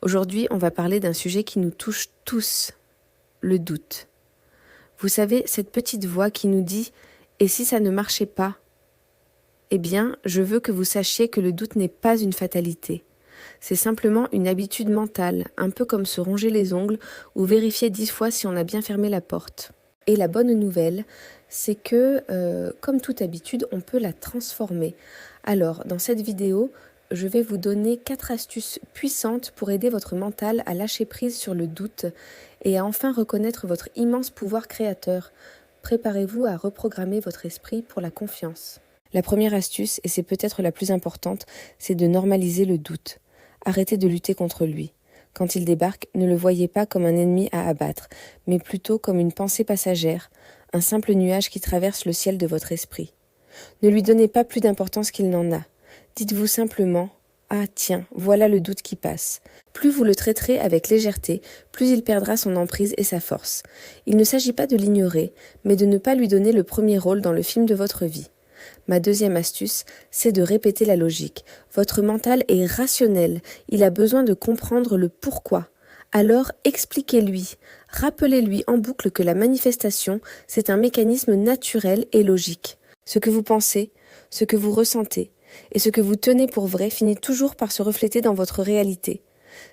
Aujourd'hui, on va parler d'un sujet qui nous touche tous, le doute. Vous savez, cette petite voix qui nous dit « Et si ça ne marchait pas ?» Eh bien, je veux que vous sachiez que le doute n'est pas une fatalité. C'est simplement une habitude mentale, un peu comme se ronger les ongles ou vérifier 10 fois si on a bien fermé la porte. Et la bonne nouvelle, c'est que, comme toute habitude, on peut la transformer. Alors, dans cette vidéo, je vais vous donner 4 astuces puissantes pour aider votre mental à lâcher prise sur le doute et à enfin reconnaître votre immense pouvoir créateur. Préparez-vous à reprogrammer votre esprit pour la confiance. La première astuce, et c'est peut-être la plus importante, c'est de normaliser le doute. Arrêtez de lutter contre lui. Quand il débarque, ne le voyez pas comme un ennemi à abattre, mais plutôt comme une pensée passagère, un simple nuage qui traverse le ciel de votre esprit. Ne lui donnez pas plus d'importance qu'il n'en a. Dites-vous simplement « Ah tiens, voilà le doute qui passe ». Plus vous le traiterez avec légèreté, plus il perdra son emprise et sa force. Il ne s'agit pas de l'ignorer, mais de ne pas lui donner le premier rôle dans le film de votre vie. Ma deuxième astuce, c'est de répéter la logique. Votre mental est rationnel, il a besoin de comprendre le pourquoi. Alors expliquez-lui, rappelez-lui en boucle que la manifestation, c'est un mécanisme naturel et logique. Ce que vous pensez, ce que vous ressentez et ce que vous tenez pour vrai finit toujours par se refléter dans votre réalité.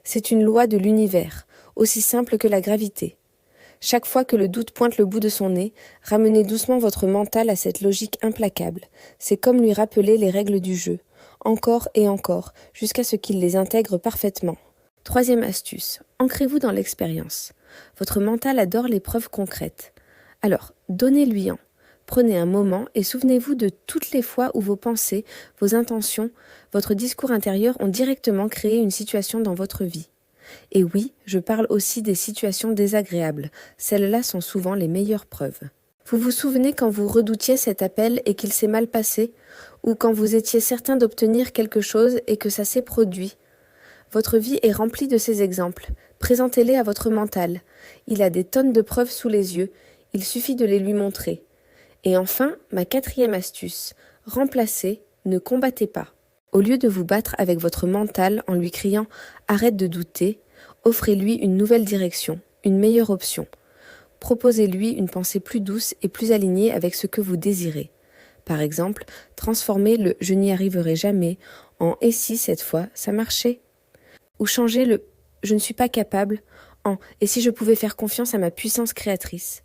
C'est une loi de l'univers, aussi simple que la gravité. Chaque fois que le doute pointe le bout de son nez, ramenez doucement votre mental à cette logique implacable. C'est comme lui rappeler les règles du jeu, encore et encore, jusqu'à ce qu'il les intègre parfaitement. Troisième astuce, ancrez-vous dans l'expérience. Votre mental adore les preuves concrètes. Alors, donnez-lui en. Prenez un moment et souvenez-vous de toutes les fois où vos pensées, vos intentions, votre discours intérieur ont directement créé une situation dans votre vie. Et oui, je parle aussi des situations désagréables. Celles-là sont souvent les meilleures preuves. Vous vous souvenez quand vous redoutiez cet appel et qu'il s'est mal passé, ou quand vous étiez certain d'obtenir quelque chose et que ça s'est produit? Votre vie est remplie de ces exemples. Présentez-les à votre mental. Il a des tonnes de preuves sous les yeux. Il suffit de les lui montrer. Et enfin, ma quatrième astuce. Remplacez, ne combattez pas. Au lieu de vous battre avec votre mental en lui criant « Arrête de douter », offrez-lui une nouvelle direction, une meilleure option. Proposez-lui une pensée plus douce et plus alignée avec ce que vous désirez. Par exemple, transformez le « Je n'y arriverai jamais » en « Et si cette fois ça marchait ?» Ou changez le « Je ne suis pas capable » en « Et si je pouvais faire confiance à ma puissance créatrice ?»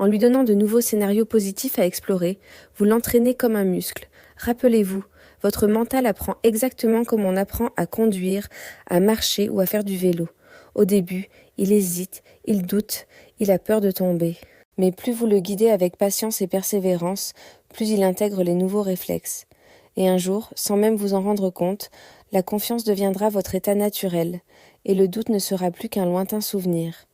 En lui donnant de nouveaux scénarios positifs à explorer, vous l'entraînez comme un muscle. Rappelez-vous, votre mental apprend exactement comme on apprend à conduire, à marcher ou à faire du vélo. Au début, il hésite, il doute, il a peur de tomber. Mais plus vous le guidez avec patience et persévérance, plus il intègre les nouveaux réflexes. Et un jour, sans même vous en rendre compte, la confiance deviendra votre état naturel, et le doute ne sera plus qu'un lointain souvenir.